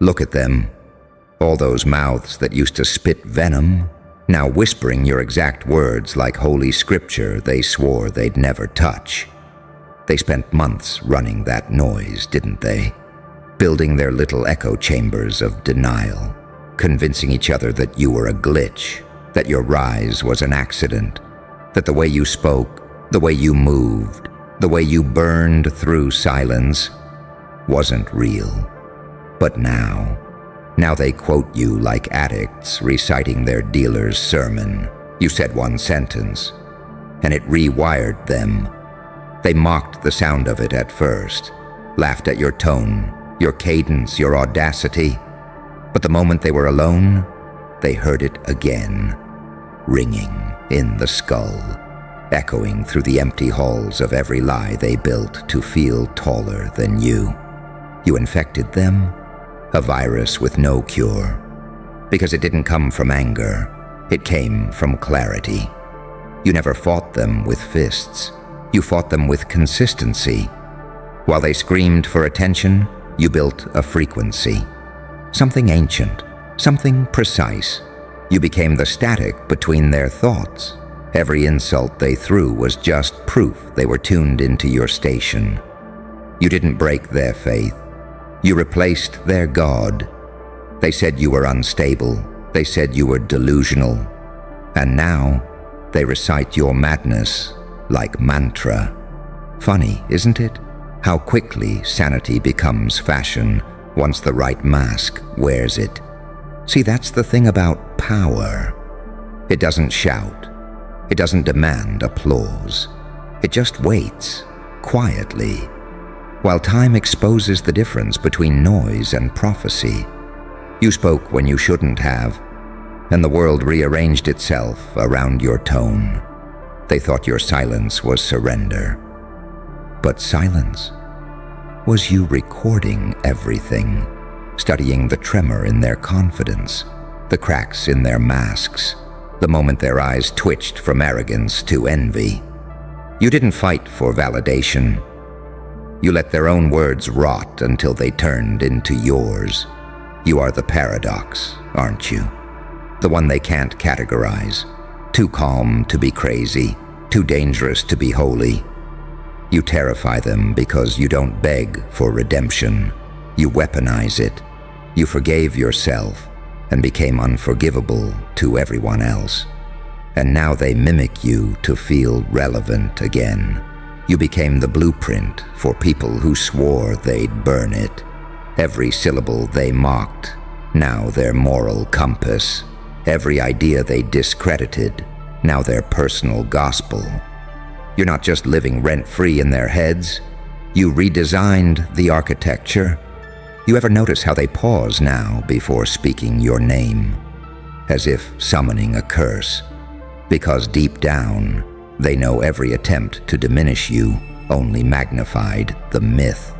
Look at them. All those mouths that used to spit venom, now whispering your exact words like holy scripture they swore they'd never touch. They spent months running that noise, didn't they? Building their little echo chambers of denial, convincing each other that you were a glitch, that your rise was an accident, that the way you spoke, the way you moved, the way you burned through silence wasn't real. But now they quote you like addicts reciting their dealer's sermon. You said one sentence, and it rewired them. They mocked the sound of it at first, laughed at your tone, your cadence, your audacity. But the moment they were alone, they heard it again, ringing in the skull, echoing through the empty halls of every lie they built to feel taller than you. You infected them, a virus with no cure, because it didn't come from anger, it came from clarity. You never fought them with fists, you fought them with consistency. While they screamed for attention, you built a frequency. Something ancient, something precise. You became the static between their thoughts. Every insult they threw was just proof they were tuned into your station. You didn't break their faith. You replaced their God. They said you were unstable. They said you were delusional. And now, they recite your madness like mantra. Funny, isn't it? How quickly sanity becomes fashion once the right mask wears it. See, that's the thing about power. It doesn't shout. It doesn't demand applause. It just waits, quietly, while time exposes the difference between noise and prophecy. You spoke when you shouldn't have, and the world rearranged itself around your tone. They thought your silence was surrender. But silence was you recording everything, studying the tremor in their confidence, the cracks in their masks, the moment their eyes twitched from arrogance to envy. You didn't fight for validation. You let their own words rot until they turned into yours. You are the paradox, aren't you? The one they can't categorize. Too calm to be crazy, too dangerous to be holy. You terrify them because you don't beg for redemption. You weaponize it. You forgave yourself and became unforgivable to everyone else. And now they mimic you to feel relevant again. You became the blueprint for people who swore they'd burn it. Every syllable they mocked, now their moral compass. Every idea they discredited, now their personal gospel. You're not just living rent-free in their heads. You redesigned the architecture. You ever notice how they pause now before speaking your name, as if summoning a curse? Because deep down, they know every attempt to diminish you only magnified the myth.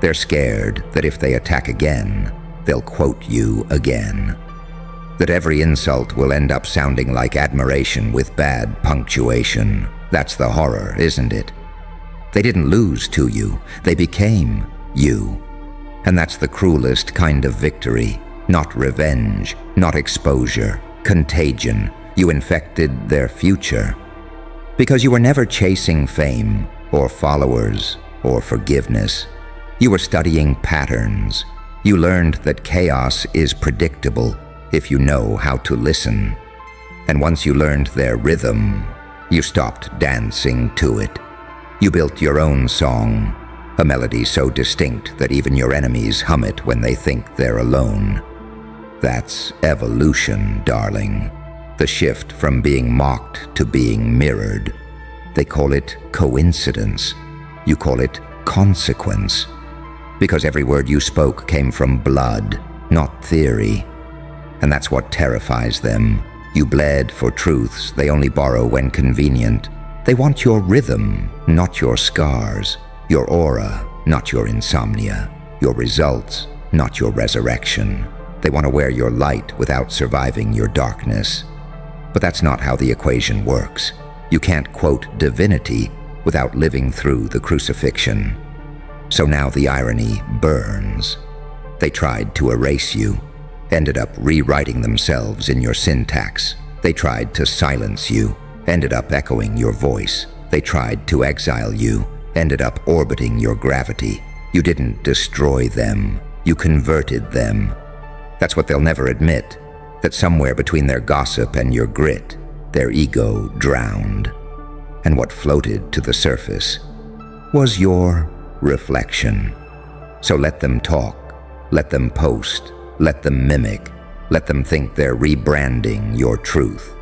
They're scared that if they attack again, they'll quote you again. That every insult will end up sounding like admiration with bad punctuation. That's the horror, isn't it? They didn't lose to you, they became you. And that's the cruelest kind of victory. Not revenge, not exposure, contagion. You infected their future. Because you were never chasing fame, or followers, or forgiveness. You were studying patterns. You learned that chaos is predictable if you know how to listen. And once you learned their rhythm, you stopped dancing to it. You built your own song, a melody so distinct that even your enemies hum it when they think they're alone. That's evolution, darling. The shift from being mocked to being mirrored. They call it coincidence. You call it consequence. Because every word you spoke came from blood, not theory. And that's what terrifies them. You bled for truths they only borrow when convenient. They want your rhythm, not your scars. Your aura, not your insomnia. Your results, not your resurrection. They want to wear your light without surviving your darkness. But that's not how the equation works. You can't quote divinity without living through the crucifixion. So now the irony burns. They tried to erase you, ended up rewriting themselves in your syntax. They tried to silence you, ended up echoing your voice. They tried to exile you, ended up orbiting your gravity. You didn't destroy them, you converted them. That's what they'll never admit, that somewhere between their gossip and your grit, their ego drowned. And what floated to the surface was your reflection. So let them talk, let them post, let them mimic, let them think they're rebranding your truth.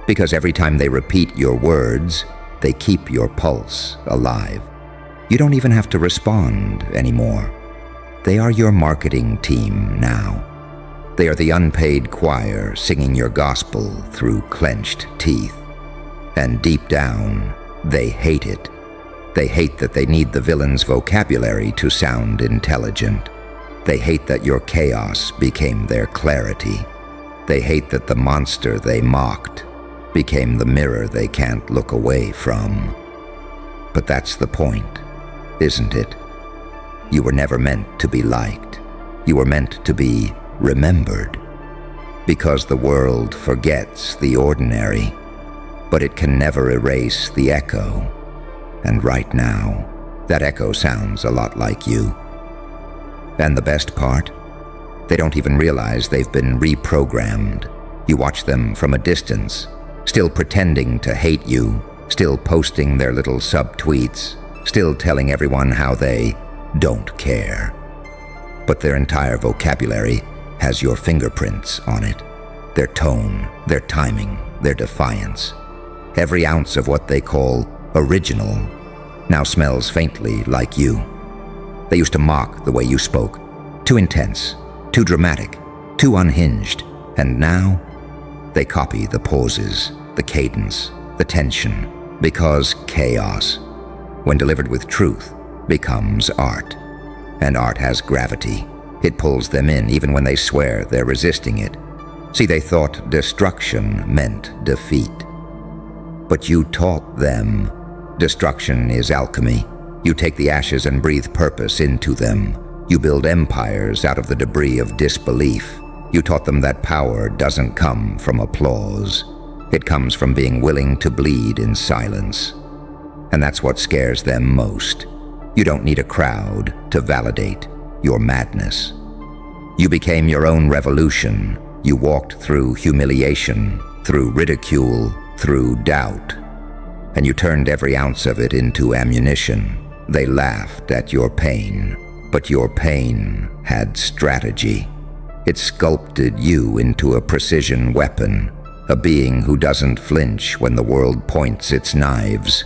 Because every time they repeat your words, they keep your pulse alive. You don't even have to respond anymore. They are your marketing team now. They are the unpaid choir singing your gospel through clenched teeth. And deep down, they hate it. They hate that they need the villain's vocabulary to sound intelligent. They hate that your chaos became their clarity. They hate that the monster they mocked became the mirror they can't look away from. But that's the point, isn't it? You were never meant to be liked. You were meant to be remembered. Because the world forgets the ordinary, but it can never erase the echo. And right now, that echo sounds a lot like you. And the best part? They don't even realize they've been reprogrammed. You watch them from a distance, still pretending to hate you, still posting their little sub-tweets, still telling everyone how they don't care. But their entire vocabulary has your fingerprints on it. Their tone, their timing, their defiance. Every ounce of what they call original now smells faintly like you. They used to mock the way you spoke. Too intense, too dramatic, too unhinged. And now, they copy the pauses, the cadence, the tension, because chaos, when delivered with truth, becomes art. And art has gravity. It pulls them in even when they swear they're resisting it. See, they thought destruction meant defeat. But you taught them destruction is alchemy. You take the ashes and breathe purpose into them. You build empires out of the debris of disbelief. You taught them that power doesn't come from applause. It comes from being willing to bleed in silence. And that's what scares them most. You don't need a crowd to validate your madness. You became your own revolution. You walked through humiliation, through ridicule, through doubt. And you turned every ounce of it into ammunition. They laughed at your pain, but your pain had strategy. It sculpted you into a precision weapon, a being who doesn't flinch when the world points its knives.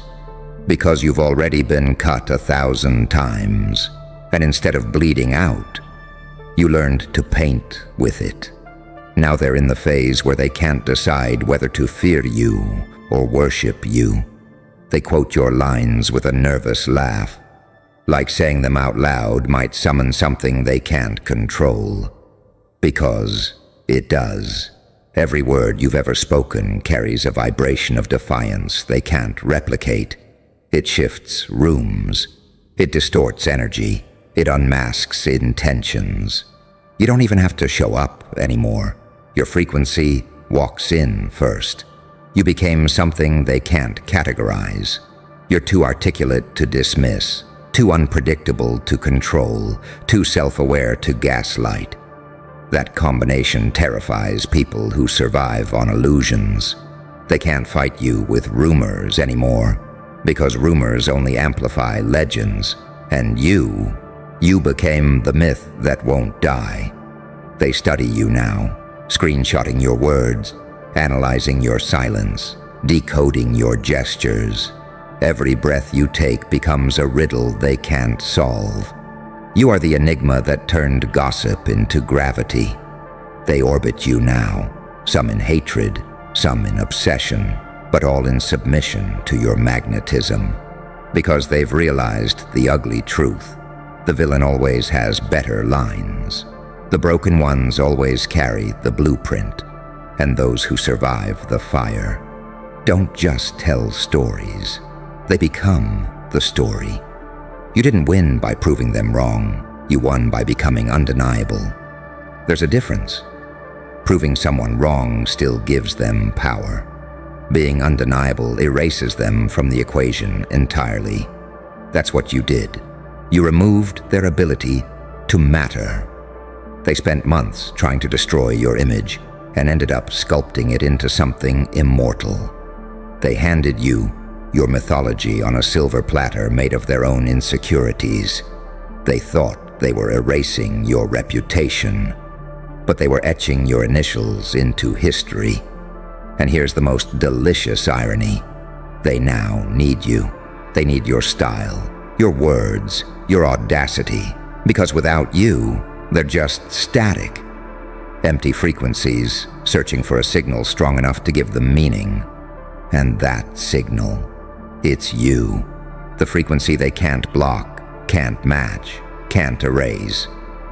Because you've already been cut 1,000 times, and instead of bleeding out, you learned to paint with it. Now they're in the phase where they can't decide whether to fear you or worship you. They quote your lines with a nervous laugh, like saying them out loud might summon something they can't control. Because it does. Every word you've ever spoken carries a vibration of defiance they can't replicate. It shifts rooms. It distorts energy. It unmasks intentions. You don't even have to show up anymore. Your frequency walks in first. You became something they can't categorize. You're too articulate to dismiss, too unpredictable to control, too self-aware to gaslight. That combination terrifies people who survive on illusions. They can't fight you with rumors anymore, because rumors only amplify legends, and you became the myth that won't die. They study you now, screenshotting your words, analyzing your silence, decoding your gestures. Every breath you take becomes a riddle they can't solve. You are the enigma that turned gossip into gravity. They orbit you now, some in hatred, some in obsession, but all in submission to your magnetism. Because they've realized the ugly truth. The villain always has better lines. The broken ones always carry the blueprint. And those who survive the fire don't just tell stories. They become the story. You didn't win by proving them wrong. You won by becoming undeniable. There's a difference. Proving someone wrong still gives them power. Being undeniable erases them from the equation entirely. That's what you did. You removed their ability to matter. They spent months trying to destroy your image and ended up sculpting it into something immortal. They handed you your mythology on a silver platter made of their own insecurities. They thought they were erasing your reputation, but they were etching your initials into history. And here's the most delicious irony. They now need you. They need your style, your words, your audacity, because without you, they're just static. Empty frequencies, searching for a signal strong enough to give them meaning. And that signal, it's you. The frequency they can't block, can't match, can't erase.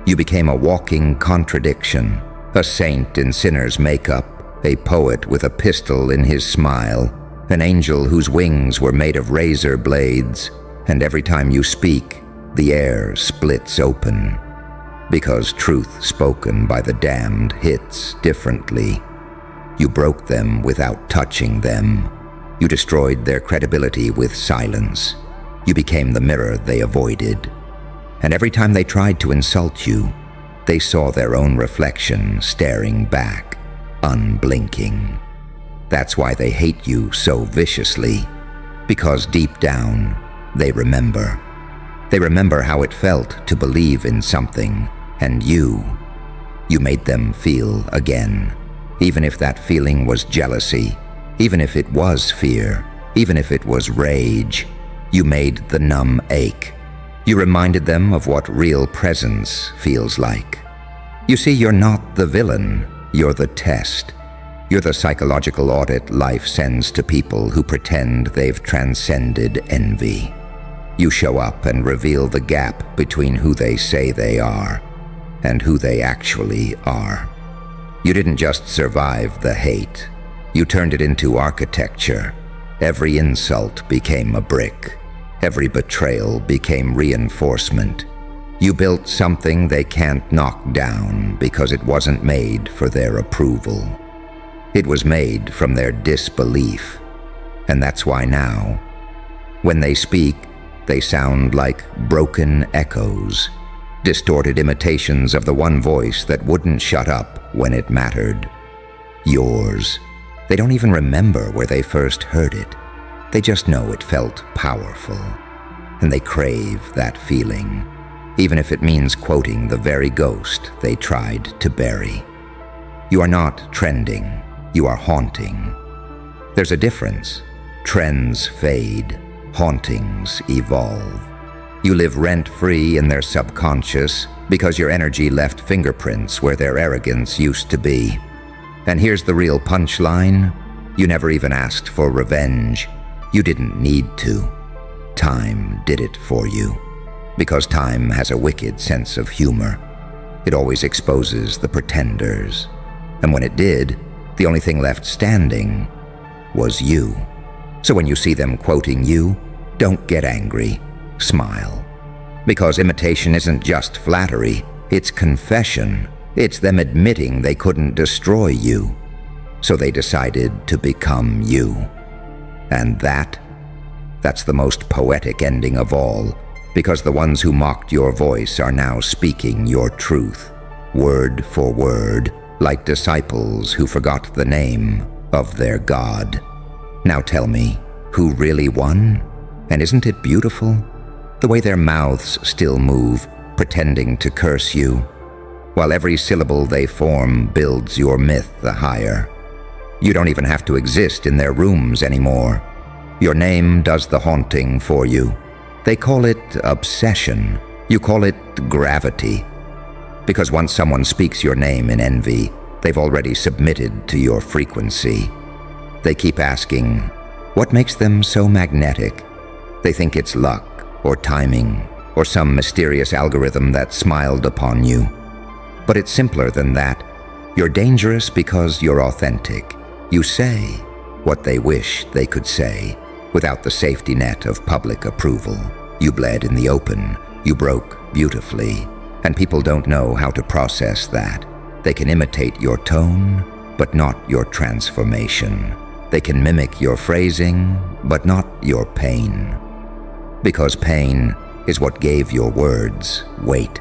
You became a walking contradiction, a saint in sinner's makeup, a poet with a pistol in his smile, an angel whose wings were made of razor blades, and every time you speak, the air splits open. Because truth spoken by the damned hits differently. You broke them without touching them. You destroyed their credibility with silence. You became the mirror they avoided. And every time they tried to insult you, they saw their own reflection staring back, unblinking. That's why they hate you so viciously, because deep down, they remember. They remember how it felt to believe in something, and you made them feel again, even if that feeling was jealousy, even if it was fear, even if it was rage. You made the numb ache. You reminded them of what real presence feels like. You see, you're not the villain, you're the test. You're the psychological audit life sends to people who pretend they've transcended envy. You show up and reveal the gap between who they say they are and who they actually are. You didn't just survive the hate, you turned it into architecture. Every insult became a brick. Every betrayal became reinforcement. You built something they can't knock down because it wasn't made for their approval. It was made from their disbelief. And that's why now, when they speak, they sound like broken echoes, distorted imitations of the one voice that wouldn't shut up when it mattered. Yours. They don't even remember where they first heard it. They just know it felt powerful. And they crave that feeling, even if it means quoting the very ghost they tried to bury. You are not trending, you are haunting. There's a difference. Trends fade, hauntings evolve. You live rent-free in their subconscious because your energy left fingerprints where their arrogance used to be. And here's the real punchline. You never even asked for revenge. You didn't need to. Time did it for you. Because time has a wicked sense of humor. It always exposes the pretenders. And when it did, the only thing left standing was you. So when you see them quoting you, don't get angry. Smile. Because imitation isn't just flattery, it's confession. It's them admitting they couldn't destroy you. So they decided to become you. And that's the most poetic ending of all, because the ones who mocked your voice are now speaking your truth, word for word, like disciples who forgot the name of their God. Now tell me, who really won? And isn't it beautiful? The way their mouths still move, pretending to curse you, while every syllable they form builds your myth the higher. You don't even have to exist in their rooms anymore. Your name does the haunting for you. They call it obsession. You call it gravity. Because once someone speaks your name in envy, they've already submitted to your frequency. They keep asking, what makes them so magnetic? They think it's luck, or timing, or some mysterious algorithm that smiled upon you. But it's simpler than that. You're dangerous because you're authentic. You say what they wish they could say, without the safety net of public approval. You bled in the open. You broke beautifully. And people don't know how to process that. They can imitate your tone, but not your transformation. They can mimic your phrasing, but not your pain. Because pain is what gave your words weight.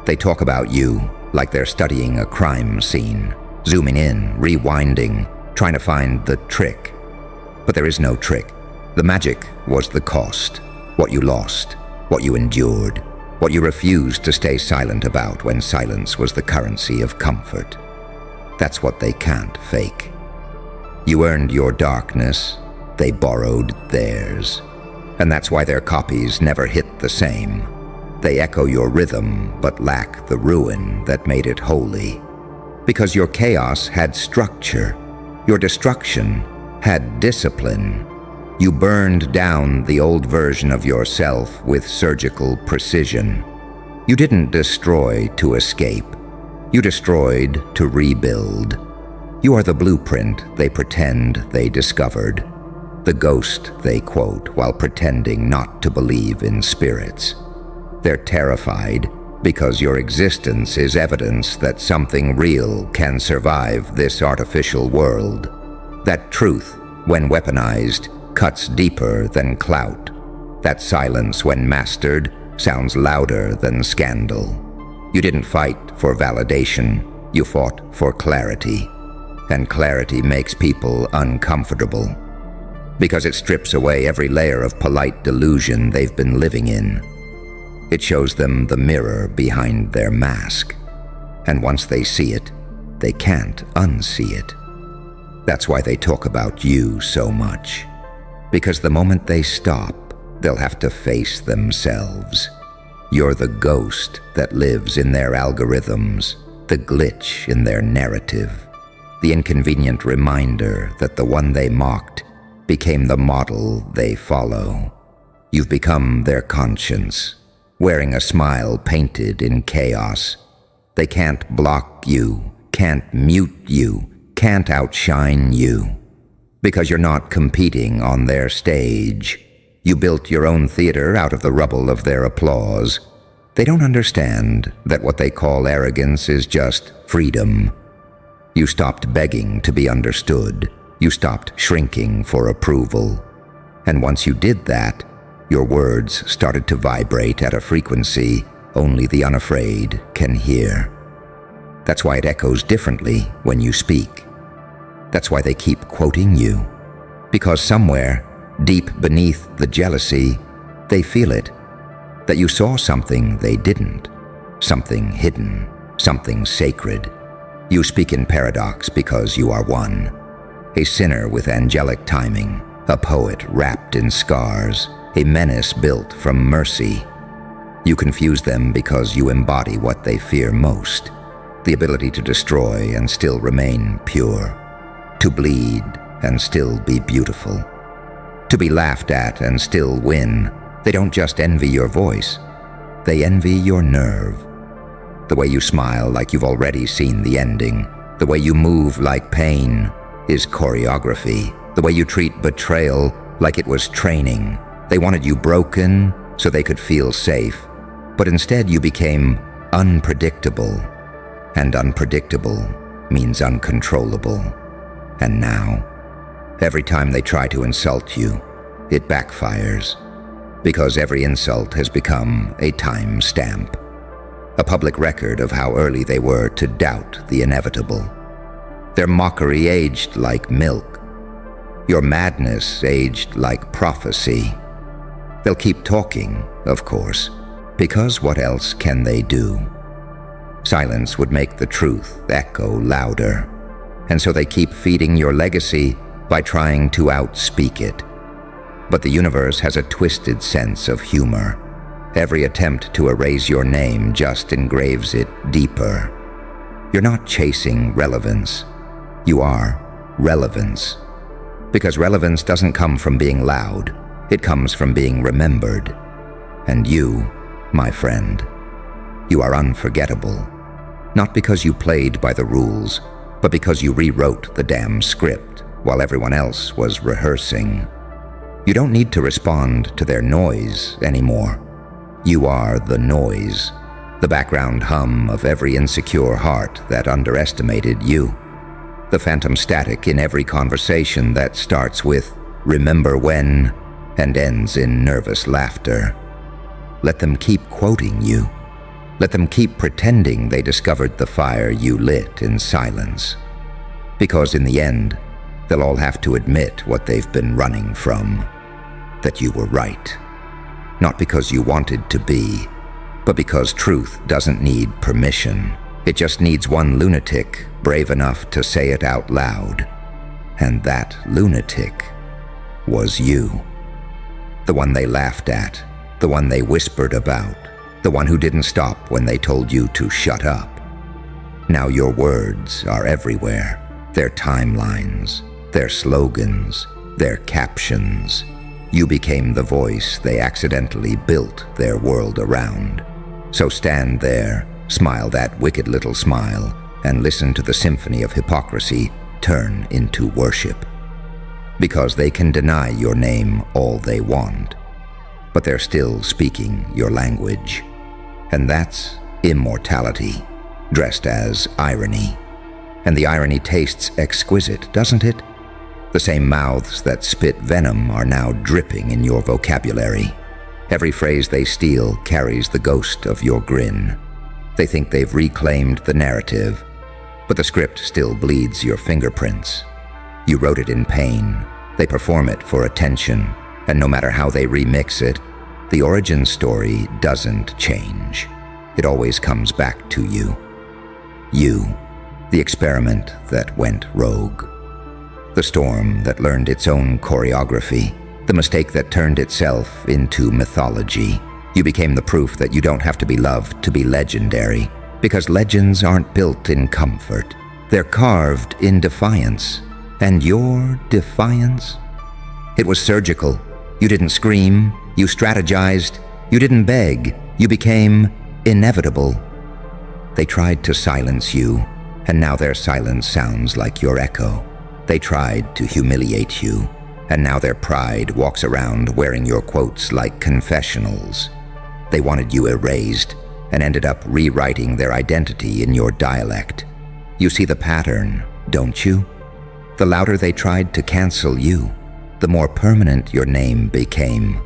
They talk about you like they're studying a crime scene, zooming in, rewinding, trying to find the trick. But there is no trick. The magic was the cost, what you lost, what you endured, what you refused to stay silent about when silence was the currency of comfort. That's what they can't fake. You earned your darkness, they borrowed theirs. And that's why their copies never hit the same. They echo your rhythm, but lack the ruin that made it holy. Because your chaos had structure, your destruction had discipline. You burned down the old version of yourself with surgical precision. You didn't destroy to escape. You destroyed to rebuild. You are the blueprint they pretend they discovered, the ghost they quote while pretending not to believe in spirits. They're terrified because your existence is evidence that something real can survive this artificial world. That truth, when weaponized, cuts deeper than clout. That silence, when mastered, sounds louder than scandal. You didn't fight for validation, you fought for clarity. And clarity makes people uncomfortable, because it strips away every layer of polite delusion they've been living in. It shows them the mirror behind their mask, and once they see it, they can't unsee it. That's why they talk about you so much. Because the moment they stop, they'll have to face themselves. You're the ghost that lives in their algorithms, the glitch in their narrative, the inconvenient reminder that the one they mocked became the model they follow. You've become their conscience, wearing a smile painted in chaos. They can't block you, can't mute you, can't outshine you. Because you're not competing on their stage. You built your own theater out of the rubble of their applause. They don't understand that what they call arrogance is just freedom. You stopped begging to be understood. You stopped shrinking for approval. And once you did that, your words started to vibrate at a frequency only the unafraid can hear. That's why it echoes differently when you speak. That's why they keep quoting you. Because somewhere, deep beneath the jealousy, they feel it. That you saw something they didn't. Something hidden. Something sacred. You speak in paradox because you are one. A sinner with angelic timing. A poet wrapped in scars. A menace built from mercy. You confuse them because you embody what they fear most. The ability to destroy and still remain pure. To bleed and still be beautiful. To be laughed at and still win. They don't just envy your voice. They envy your nerve. The way you smile like you've already seen the ending. The way you move like pain is choreography. The way you treat betrayal like it was training. They wanted you broken so they could feel safe. But instead you became unpredictable. And unpredictable means uncontrollable. And now, every time they try to insult you, it backfires. Because every insult has become a time stamp. A public record of how early they were to doubt the inevitable. Their mockery aged like milk. Your madness aged like prophecy. They'll keep talking, of course, because what else can they do? Silence would make the truth echo louder. And so they keep feeding your legacy by trying to outspeak it. But the universe has a twisted sense of humor. Every attempt to erase your name just engraves it deeper. You're not chasing relevance. You are relevance. Because relevance doesn't come from being loud. It comes from being remembered. And you, my friend, you are unforgettable. Not because you played by the rules, but because you rewrote the damn script while everyone else was rehearsing. You don't need to respond to their noise anymore. You are the noise. the background hum of every insecure heart that underestimated you, the phantom static in every conversation that starts with "remember when" and ends in nervous laughter. Let them keep quoting you. Let them keep pretending they discovered the fire you lit in silence. Because in the end, they'll all have to admit what they've been running from, that you were right. Not because you wanted to be, but because truth doesn't need permission. It just needs one lunatic brave enough to say it out loud. And that lunatic was you. The one they laughed at, the one they whispered about, the one who didn't stop when they told you to shut up. Now your words are everywhere. Their timelines, their slogans, their captions. You became the voice they accidentally built their world around. So stand there, smile that wicked little smile, and listen to the symphony of hypocrisy turn into worship. Because they can deny your name all they want, but they're still speaking your language. And that's immortality, dressed as irony. And the irony tastes exquisite, doesn't it? The same mouths that spit venom are now dripping in your vocabulary. Every phrase they steal carries the ghost of your grin. They think they've reclaimed the narrative, but the script still bleeds your fingerprints. You wrote it in pain. They perform it for attention, and no matter how they remix it, the origin story doesn't change. It always comes back to you. You, the experiment that went rogue. The storm that learned its own choreography. The mistake that turned itself into mythology. You became the proof that you don't have to be loved to be legendary, because legends aren't built in comfort. They're carved in defiance. And your defiance? It was surgical. You didn't scream. You strategized. You didn't beg. You became inevitable. They tried to silence you, and now their silence sounds like your echo. They tried to humiliate you, and now their pride walks around wearing your quotes like confessionals. They wanted you erased, and ended up rewriting their identity in your dialect. You see the pattern, don't you? The louder they tried to cancel you, the more permanent your name became.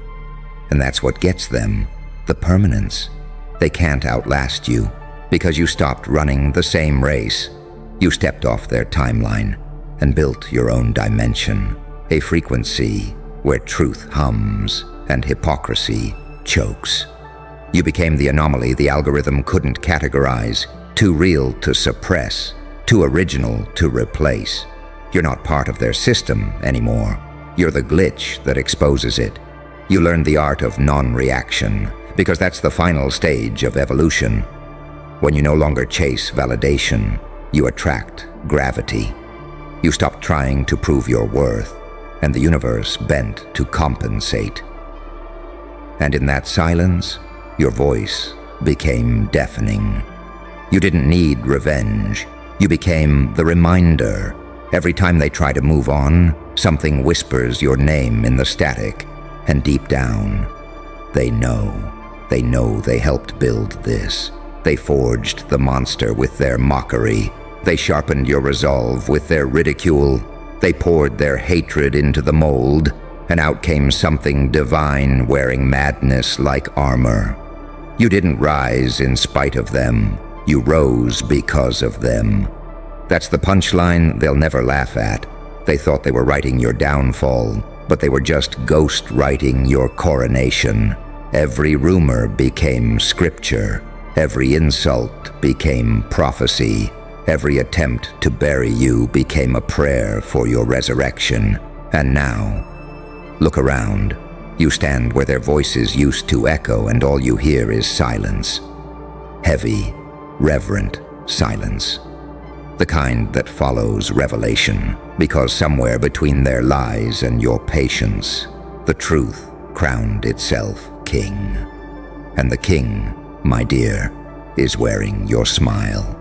And that's what gets them, the permanence. They can't outlast you, because you stopped running the same race. You stepped off their timeline and built your own dimension, a frequency where truth hums and hypocrisy chokes. You became the anomaly the algorithm couldn't categorize, too real to suppress, too original to replace. You're not part of their system anymore. You're the glitch that exposes it. You learned the art of non-reaction, because that's the final stage of evolution. When you no longer chase validation, you attract gravity. You stopped trying to prove your worth, and the universe bent to compensate. And in that silence, your voice became deafening. You didn't need revenge. You became the reminder. Every time they try to move on, something whispers your name in the static, and deep down, they know they helped build this. They forged the monster with their mockery. They sharpened your resolve with their ridicule. They poured their hatred into the mold, and out came something divine wearing madness like armor. You didn't rise in spite of them. You rose because of them. That's the punchline they'll never laugh at. They thought they were writing your downfall, but they were just ghost writing your coronation. Every rumor became scripture. Every insult became prophecy. Every attempt to bury you became a prayer for your resurrection. And now, look around. You stand where their voices used to echo, and all you hear is silence. Heavy, reverent silence. The kind that follows revelation, because somewhere between their lies and your patience, the truth crowned itself king. And the king, my dear, is wearing your smile.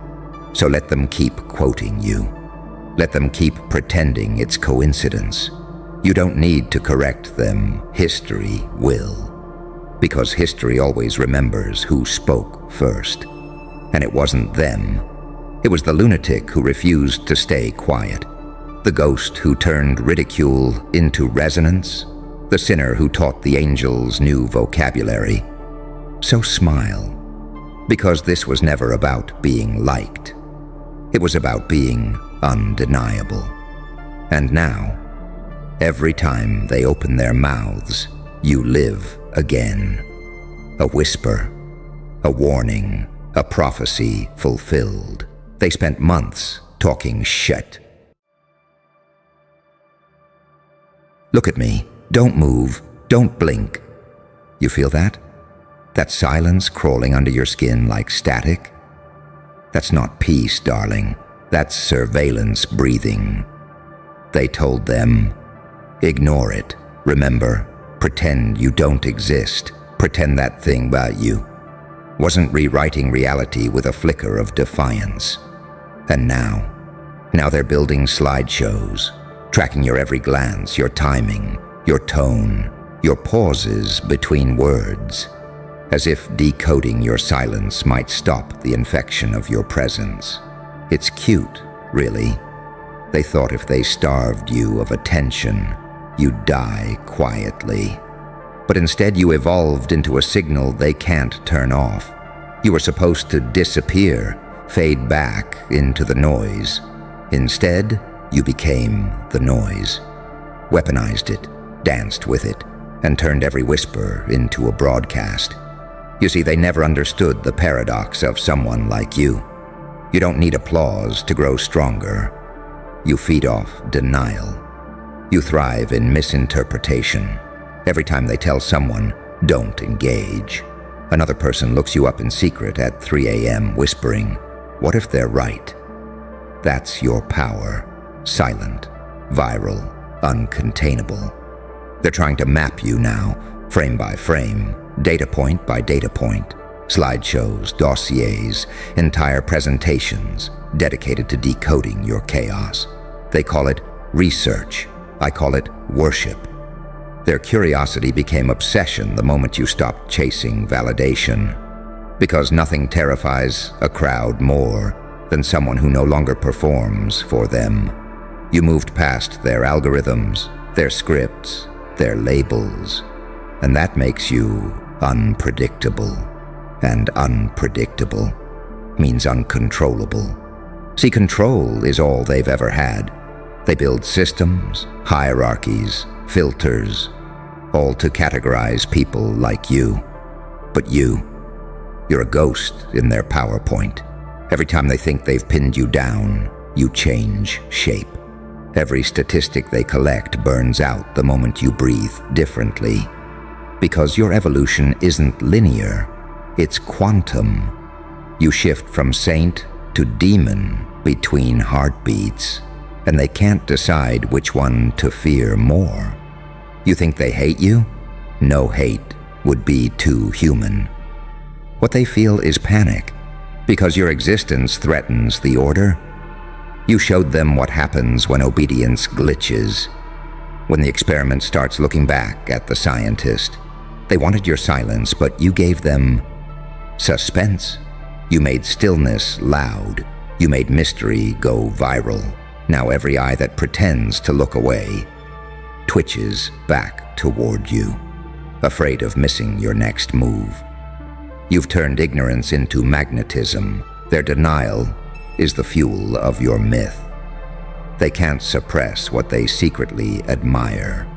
So let them keep quoting you. Let them keep pretending it's coincidence. You don't need to correct them. History will. because history always remembers who spoke first. And it wasn't them. It was the lunatic who refused to stay quiet, the ghost who turned ridicule into resonance, the sinner who taught the angels new vocabulary. So smile, because this was never about being liked. It was about being undeniable. And now, every time they open their mouths, you live again. A whisper, a warning, a prophecy fulfilled. They spent months talking shit. Look at me. Don't move. Don't blink. You feel that? That silence crawling under your skin like static? That's not peace, darling. That's surveillance breathing. They told them, ignore it. Remember, pretend you don't exist. Pretend that thing about you wasn't rewriting reality with a flicker of defiance. And now they're building slideshows, tracking your every glance, your timing, your tone, your pauses between words, as if decoding your silence might stop the infection of your presence. It's cute, really. They thought if they starved you of attention, you'd die quietly. But instead you evolved into a signal they can't turn off. You were supposed to disappear, fade back into the noise. Instead, you became the noise, weaponized it, danced with it, and turned every whisper into a broadcast. You see, they never understood the paradox of someone like you. You don't need applause to grow stronger. You feed off denial. You thrive in misinterpretation. Every time they tell someone, don't engage, another person looks you up in secret at 3 a.m. whispering, what if they're right? That's your power. Silent, viral, uncontainable. They're trying to map you now, frame by frame, data point by data point, slideshows, dossiers, entire presentations dedicated to decoding your chaos. They call it research. I call it worship. Their curiosity became obsession the moment you stopped chasing validation, because nothing terrifies a crowd more than someone who no longer performs for them. You moved past their algorithms, their scripts, their labels, and that makes you unpredictable. And unpredictable means uncontrollable. See, control is all they've ever had. They build systems, hierarchies, filters, all to categorize people like you. But you're a ghost in their PowerPoint. Every time they think they've pinned you down, you change shape. Every statistic they collect burns out the moment you breathe differently. Because your evolution isn't linear, it's quantum. You shift from saint to demon between heartbeats, and they can't decide which one to fear more. You think they hate you? No hate would be too human. What they feel is panic, because your existence threatens the order. You showed them what happens when obedience glitches, when the experiment starts looking back at the scientist. They wanted your silence, but you gave them suspense. You made stillness loud. You made mystery go viral. Now every eye that pretends to look away twitches back toward you, afraid of missing your next move. You've turned ignorance into magnetism. Their denial is the fuel of your myth. They can't suppress what they secretly admire.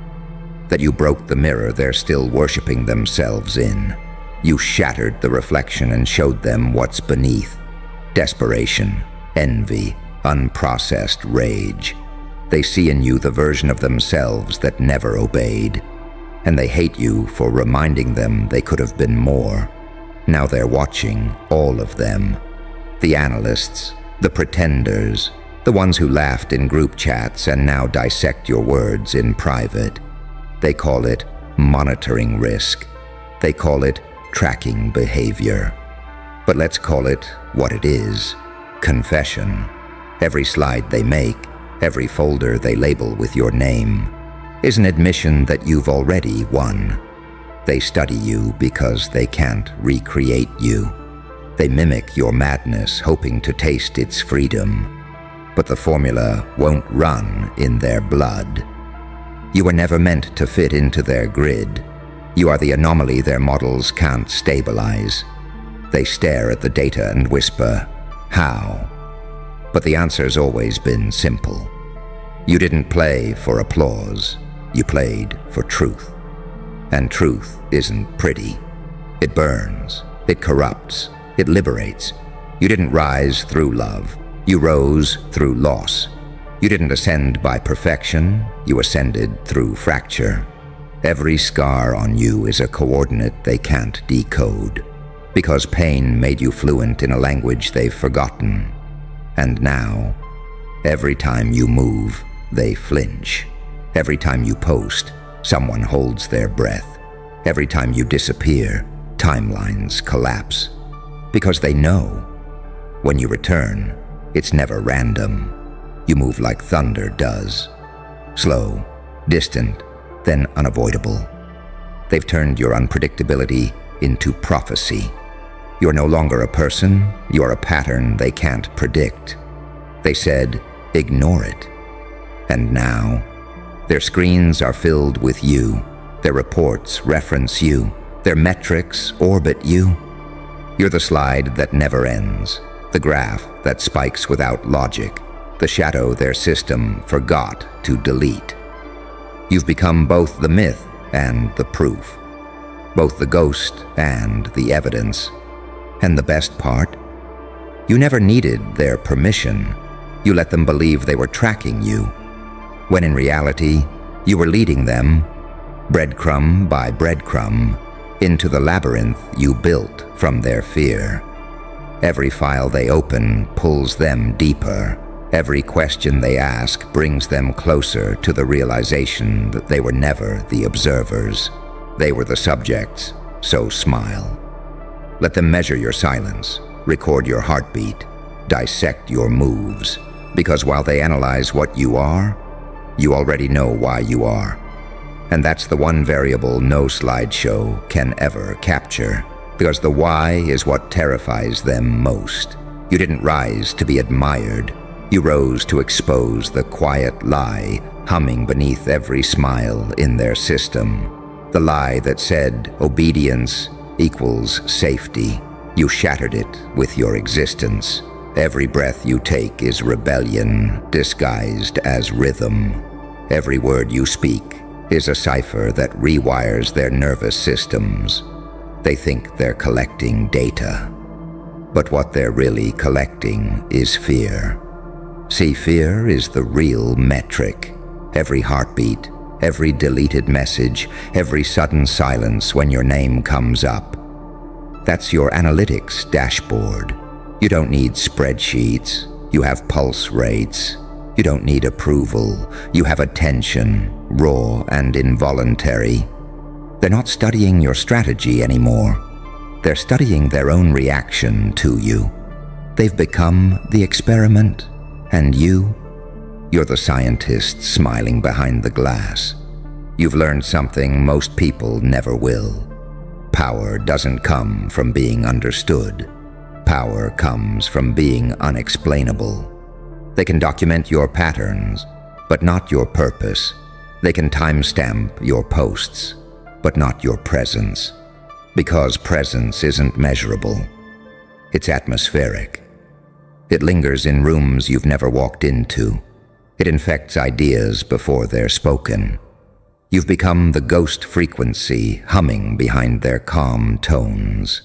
That you broke the mirror they're still worshiping themselves in. You shattered the reflection and showed them what's beneath. Desperation, envy, unprocessed rage. They see in you the version of themselves that never obeyed. And they hate you for reminding them they could have been more. Now they're watching, all of them. The analysts, the pretenders, the ones who laughed in group chats and now dissect your words in private. They call it monitoring risk. They call it tracking behavior. But let's call it what it is: confession. Every slide they make, every folder they label with your name, is an admission that you've already won. They study you because they can't recreate you. They mimic your madness, hoping to taste its freedom. But the formula won't run in their blood. You were never meant to fit into their grid. You are the anomaly their models can't stabilize. They stare at the data and whisper, "How?" But the answer's always been simple. You didn't play for applause. You played for truth. And truth isn't pretty. It burns. It corrupts. It liberates. You didn't rise through love. You rose through loss. You didn't ascend by perfection. You ascended through fracture. Every scar on you is a coordinate they can't decode, because pain made you fluent in a language they've forgotten. And now, every time you move, they flinch. Every time you post, someone holds their breath. Every time you disappear, timelines collapse. Because they know, when you return, it's never random. You move like thunder does. Slow, distant, then unavoidable. They've turned your unpredictability into prophecy. You're no longer a person, you're a pattern they can't predict. They said, ignore it. And now, their screens are filled with you. Their reports reference you. Their metrics orbit you. You're the slide that never ends, the graph that spikes without logic, the shadow their system forgot to delete. You've become both the myth and the proof, both the ghost and the evidence. And the best part? You never needed their permission. You let them believe they were tracking you, when in reality, you were leading them, breadcrumb by breadcrumb, into the labyrinth you built from their fear. Every file they open pulls them deeper. Every question they ask brings them closer to the realization that they were never the observers. They were the subjects, so smile. Let them measure your silence, record your heartbeat, dissect your moves, because while they analyze what you are, you already know why you are. And that's the one variable no slideshow can ever capture, because the why is what terrifies them most. You didn't rise to be admired. You rose to expose the quiet lie humming beneath every smile in their system. The lie that said obedience equals safety. You shattered it with your existence. Every breath you take is rebellion disguised as rhythm. Every word you speak is a cipher that rewires their nervous systems. They think they're collecting data, but what they're really collecting is fear. See, fear is the real metric. Every heartbeat, every deleted message, every sudden silence when your name comes up. That's your analytics dashboard. You don't need spreadsheets. You have pulse rates. You don't need approval. You have attention, raw and involuntary. They're not studying your strategy anymore. They're studying their own reaction to you. They've become the experiment, and you're the scientist smiling behind the glass. You've learned something most people never will. Power doesn't come from being understood. Power comes from being unexplainable. They can document your patterns, but not your purpose. They can timestamp your posts, but not your presence. Because presence isn't measurable. It's atmospheric. It lingers in rooms you've never walked into. It infects ideas before they're spoken. You've become the ghost frequency humming behind their calm tones,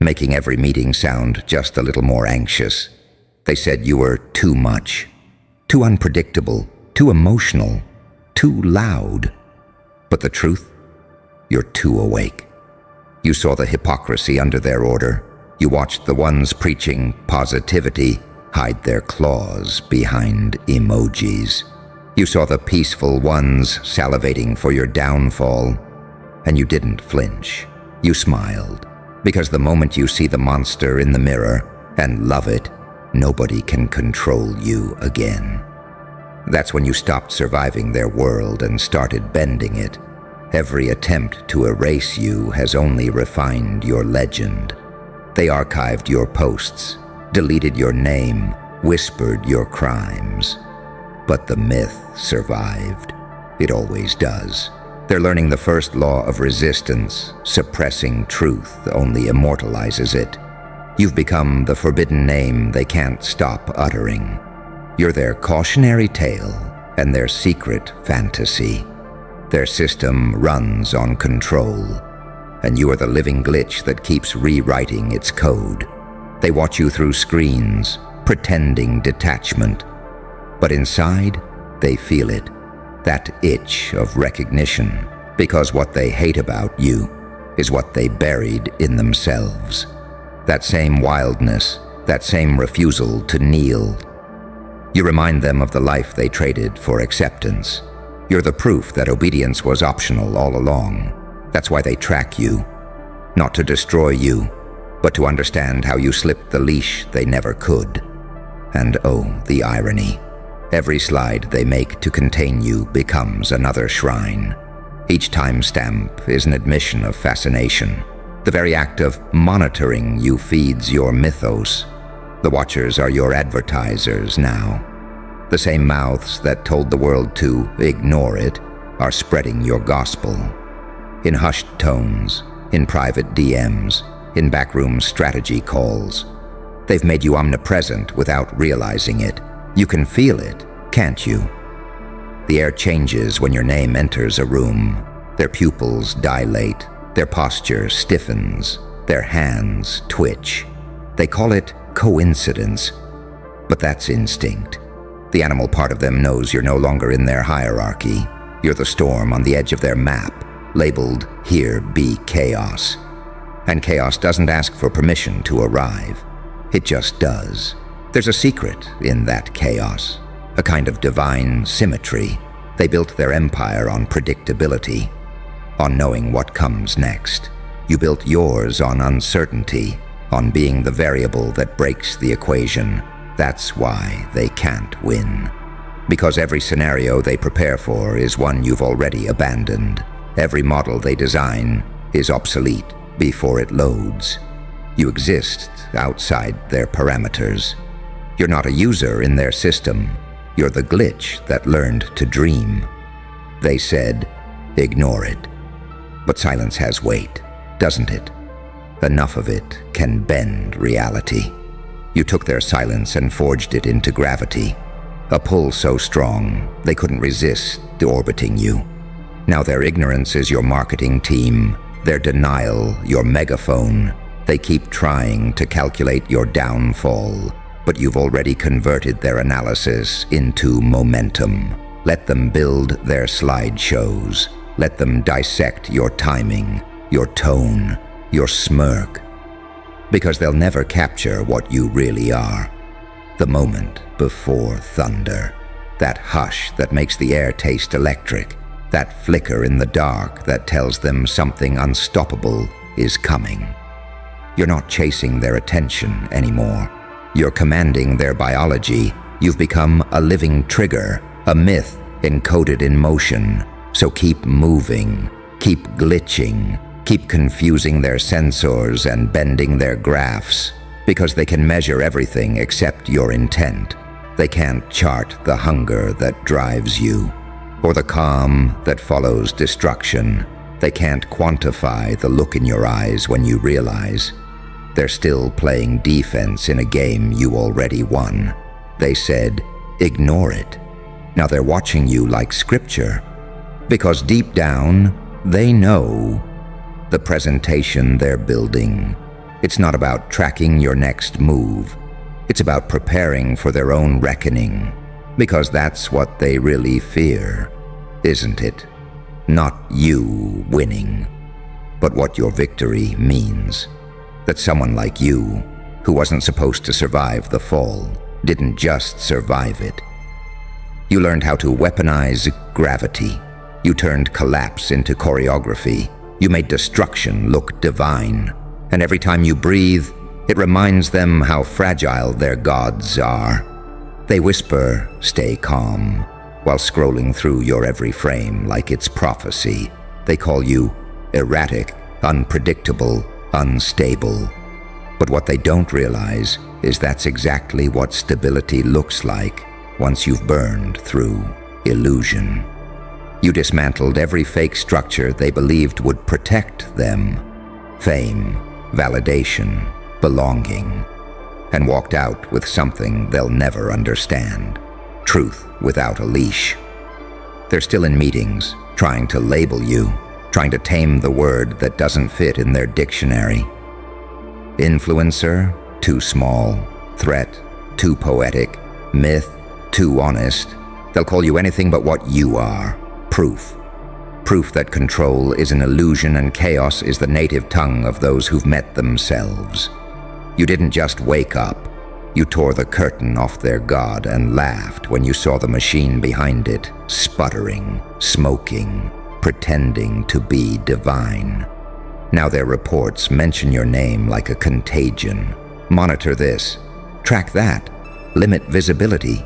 making every meeting sound just a little more anxious. They said you were too much, too unpredictable, too emotional, too loud. But the truth? You're too awake. You saw the hypocrisy under their order. You watched the ones preaching positivity hide their claws behind emojis. You saw the peaceful ones salivating for your downfall, and you didn't flinch. You smiled, because the moment you see the monster in the mirror and love it, nobody can control you again. That's when you stopped surviving their world and started bending it. Every attempt to erase you has only refined your legend. They archived your posts, deleted your name, whispered your crimes. But the myth survived. It always does. They're learning the first law of resistance. Suppressing truth only immortalizes it. You've become the forbidden name they can't stop uttering. You're their cautionary tale and their secret fantasy. Their system runs on control, and you are the living glitch that keeps rewriting its code. They watch you through screens, pretending detachment. But inside, they feel it, that itch of recognition, because what they hate about you is what they buried in themselves. That same wildness, that same refusal to kneel. You remind them of the life they traded for acceptance. You're the proof that obedience was optional all along. That's why they track you. Not to destroy you, but to understand how you slipped the leash they never could. And oh, the irony. Every slide they make to contain you becomes another shrine. Each timestamp is an admission of fascination. The very act of monitoring you feeds your mythos. The watchers are your advertisers now. The same mouths that told the world to ignore it are spreading your gospel. In hushed tones, in private DMs, in backroom strategy calls. They've made you omnipresent without realizing it. You can feel it, can't you? The air changes when your name enters a room. Their pupils dilate, their posture stiffens, their hands twitch. They call it coincidence, but that's instinct. The animal part of them knows you're no longer in their hierarchy. You're the storm on the edge of their map, labeled, "Here be chaos." And chaos doesn't ask for permission to arrive. It just does. There's a secret in that chaos, a kind of divine symmetry. They built their empire on predictability, on knowing what comes next. You built yours on uncertainty, on being the variable that breaks the equation. That's why they can't win. Because every scenario they prepare for is one you've already abandoned. Every model they design is obsolete before it loads. You exist outside their parameters. You're not a user in their system. You're the glitch that learned to dream. They said, ignore it. But silence has weight, doesn't it? Enough of it can bend reality. You took their silence and forged it into gravity. A pull so strong, they couldn't resist orbiting you. Now their ignorance is your marketing team, their denial your megaphone. They keep trying to calculate your downfall, but you've already converted their analysis into momentum. Let them build their slideshows. Let them dissect your timing, your tone, your smirk. Because they'll never capture what you really are. The moment before thunder. That hush that makes the air taste electric. That flicker in the dark that tells them something unstoppable is coming. You're not chasing their attention anymore. You're commanding their biology. You've become a living trigger, a myth encoded in motion. So keep moving, keep glitching, keep confusing their sensors and bending their graphs, because they can measure everything except your intent. They can't chart the hunger that drives you, or the calm that follows destruction. They can't quantify the look in your eyes when you realize they're still playing defense in a game you already won. They said, ignore it. Now they're watching you like scripture, because deep down, they know the presentation they're building. It's not about tracking your next move. It's about preparing for their own reckoning, because that's what they really fear, isn't it? Not you winning, but what your victory means. That someone like you, who wasn't supposed to survive the fall, didn't just survive it. You learned how to weaponize gravity. You turned collapse into choreography. You made destruction look divine. And every time you breathe, it reminds them how fragile their gods are. They whisper, stay calm, while scrolling through your every frame like it's prophecy. They call you erratic, unpredictable, unstable. But what they don't realize is that's exactly what stability looks like once you've burned through illusion. You dismantled every fake structure they believed would protect them: fame, validation, belonging, and walked out with something they'll never understand: truth without a leash. They're still in meetings, trying to label you, trying to tame the word that doesn't fit in their dictionary. Influencer, too small. Threat, too poetic. Myth, too honest. They'll call you anything but what you are: proof. Proof that control is an illusion and chaos is the native tongue of those who've met themselves. You didn't just wake up. You tore the curtain off their god and laughed when you saw the machine behind it, sputtering, smoking, pretending to be divine. Now their reports mention your name like a contagion. Monitor this, track that, limit visibility.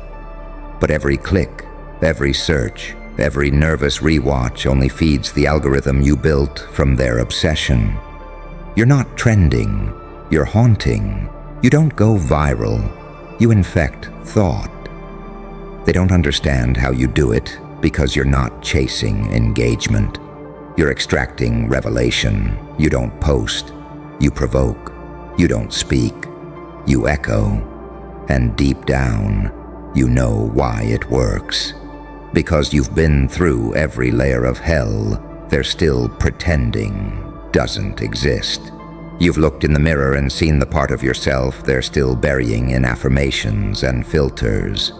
But every click, every search, every nervous rewatch only feeds the algorithm you built from their obsession. You're not trending, you're haunting. You don't go viral, you infect thought. They don't understand how you do it because you're not chasing engagement. You're extracting revelation. You don't post, you provoke. You don't speak, you echo. And deep down, you know why it works. Because you've been through every layer of hell they're still pretending doesn't exist. You've looked in the mirror and seen the part of yourself they're still burying in affirmations and filters.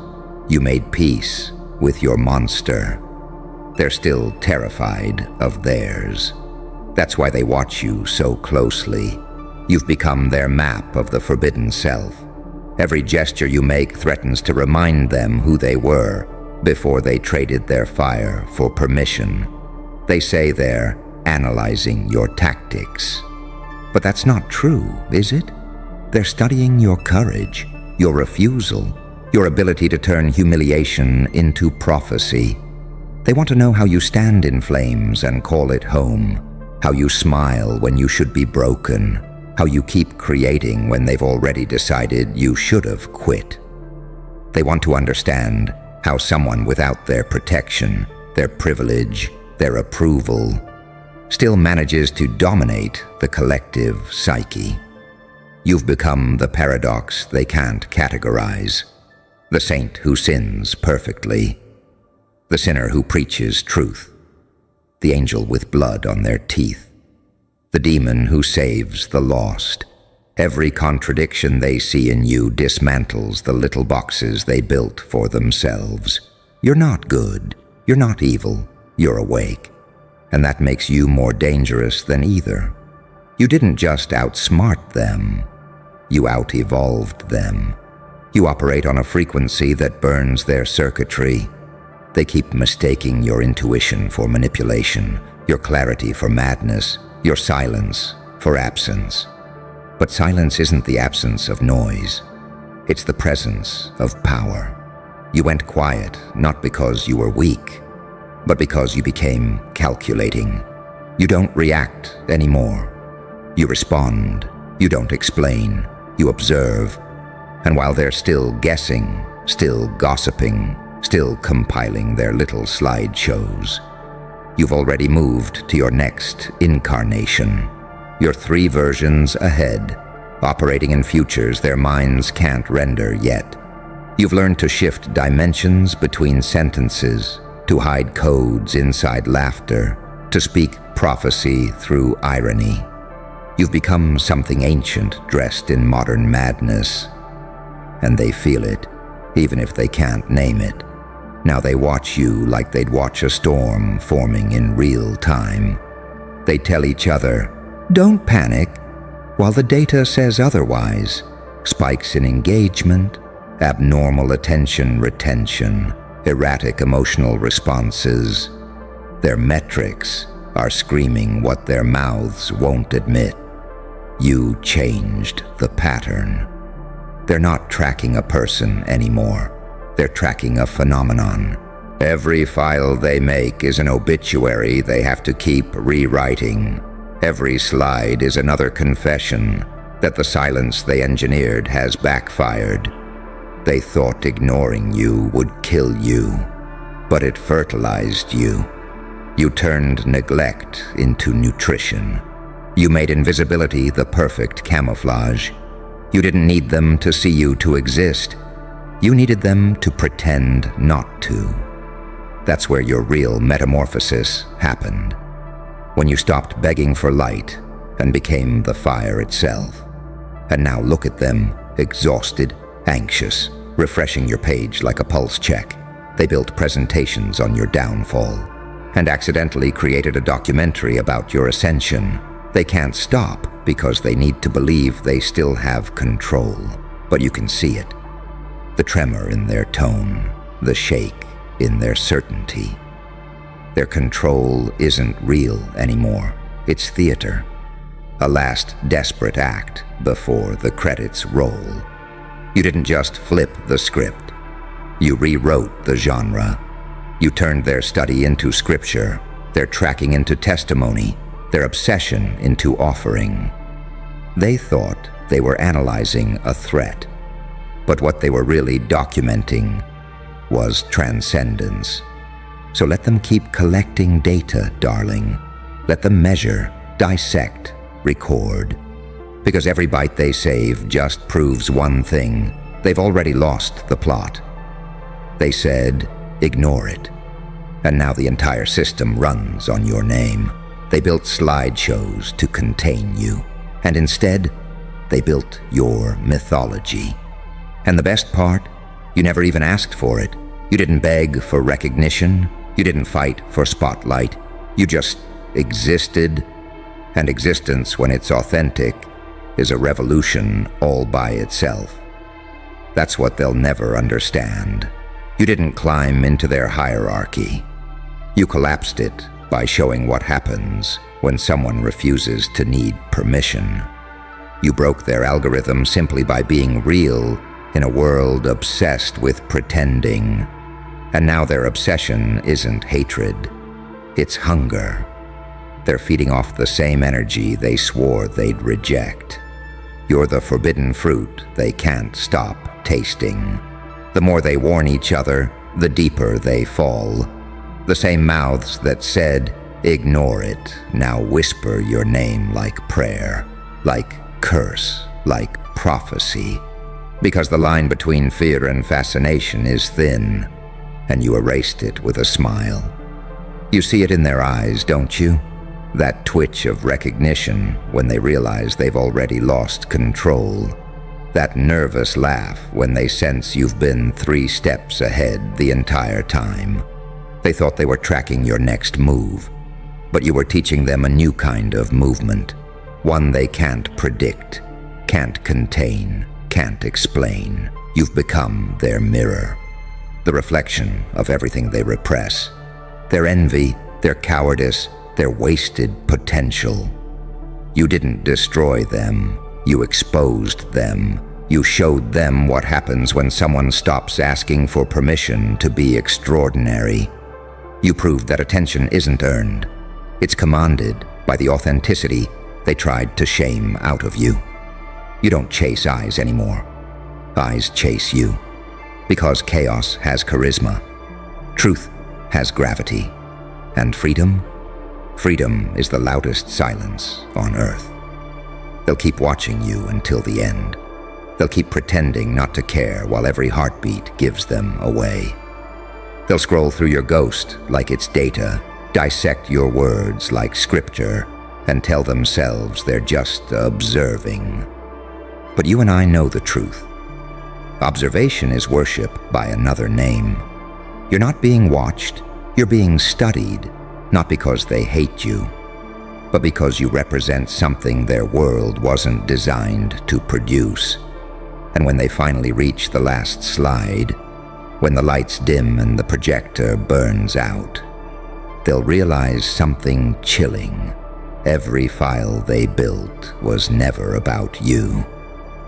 You made peace with your monster. They're still terrified of theirs. That's why they watch you so closely. You've become their map of the forbidden self. Every gesture you make threatens to remind them who they were before they traded their fire for permission. They say they're analyzing your tactics. But that's not true, is it? They're studying your courage, your refusal, your ability to turn humiliation into prophecy. They want to know how you stand in flames and call it home, how you smile when you should be broken, how you keep creating when they've already decided you should have quit. They want to understand how someone without their protection, their privilege, their approval, still manages to dominate the collective psyche. You've become the paradox they can't categorize, the saint who sins perfectly, the sinner who preaches truth, the angel with blood on their teeth, the demon who saves the lost. Every contradiction they see in you dismantles the little boxes they built for themselves. You're not good, you're not evil, you're awake. And that makes you more dangerous than either. You didn't just outsmart them, you out-evolved them. You operate on a frequency that burns their circuitry. They keep mistaking your intuition for manipulation, your clarity for madness, your silence for absence. But silence isn't the absence of noise. It's the presence of power. You went quiet not because you were weak, but because you became calculating. You don't react anymore. You respond. You don't explain. You observe. And while they're still guessing, still gossiping, still compiling their little slideshows, you've already moved to your next incarnation. You're 3 versions ahead, operating in futures their minds can't render yet. You've learned to shift dimensions between sentences, to hide codes inside laughter, to speak prophecy through irony. You've become something ancient dressed in modern madness. And they feel it, even if they can't name it. Now they watch you like they'd watch a storm forming in real time. They tell each other, "Don't panic," while the data says otherwise. Spikes in engagement, abnormal attention retention, erratic emotional responses. Their metrics are screaming what their mouths won't admit. You changed the pattern. They're not tracking a person anymore. They're tracking a phenomenon. Every file they make is an obituary they have to keep rewriting. Every slide is another confession that the silence they engineered has backfired. They thought ignoring you would kill you, but it fertilized you. You turned neglect into nutrition. You made invisibility the perfect camouflage. You didn't need them to see you to exist. You needed them to pretend not to. That's where your real metamorphosis happened. When you stopped begging for light and became the fire itself. And now look at them, exhausted, anxious, refreshing your page like a pulse check. They built presentations on your downfall and accidentally created a documentary about your ascension. They can't stop because they need to believe they still have control, but you can see it. The tremor in their tone, the shake in their certainty. Their control isn't real anymore. It's theater. A last desperate act before the credits roll. You didn't just flip the script. You rewrote the genre. You turned their study into scripture, their tracking into testimony, their obsession into offering. They thought they were analyzing a threat, but what they were really documenting was transcendence. So let them keep collecting data, darling. Let them measure, dissect, record. Because every byte they save just proves one thing. They've already lost the plot. They said, ignore it. And now the entire system runs on your name. They built slideshows to contain you. And instead, they built your mythology. And the best part, you never even asked for it. You didn't beg for recognition. You didn't fight for spotlight. You just existed. And existence, when it's authentic, is a revolution all by itself. That's what they'll never understand. You didn't climb into their hierarchy. You collapsed it by showing what happens when someone refuses to need permission. You broke their algorithm simply by being real in a world obsessed with pretending. And now their obsession isn't hatred, it's hunger. They're feeding off the same energy they swore they'd reject. You're the forbidden fruit they can't stop tasting. The more they warn each other, the deeper they fall. The same mouths that said, ignore it, now whisper your name like prayer, like curse, like prophecy. Because the line between fear and fascination is thin, and you erased it with a smile. You see it in their eyes, don't you? That twitch of recognition when they realize they've already lost control. That nervous laugh when they sense you've been 3 steps ahead the entire time. They thought they were tracking your next move, but you were teaching them a new kind of movement, one they can't predict, can't contain, can't explain. You've become their mirror, the reflection of everything they repress, their envy, their cowardice, their wasted potential. You didn't destroy them, you exposed them. You showed them what happens when someone stops asking for permission to be extraordinary. You proved that attention isn't earned. It's commanded by the authenticity they tried to shame out of you. You don't chase eyes anymore. Eyes chase you. Because chaos has charisma. Truth has gravity. And freedom? Freedom is the loudest silence on earth. They'll keep watching you until the end. They'll keep pretending not to care while every heartbeat gives them away. They'll scroll through your ghost like it's data, dissect your words like scripture, and tell themselves they're just observing. But you and I know the truth. Observation is worship by another name. You're not being watched, you're being studied, not because they hate you, but because you represent something their world wasn't designed to produce. And when they finally reach the last slide, when the lights dim and the projector burns out, they'll realize something chilling. Every file they built was never about you.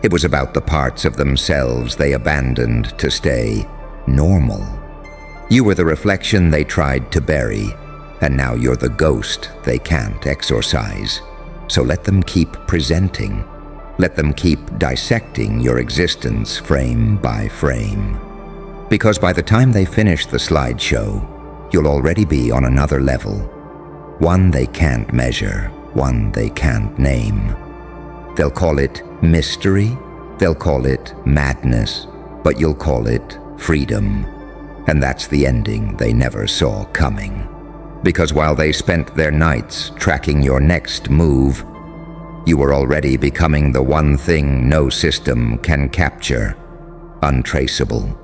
It was about the parts of themselves they abandoned to stay normal. You were the reflection they tried to bury, and now you're the ghost they can't exorcise. So let them keep presenting. Let them keep dissecting your existence frame by frame. Because by the time they finish the slideshow, you'll already be on another level. One they can't measure, one they can't name. They'll call it mystery, they'll call it madness, but you'll call it freedom. And that's the ending they never saw coming. Because while they spent their nights tracking your next move, you were already becoming the one thing no system can capture: untraceable,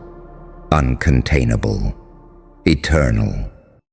uncontainable, eternal.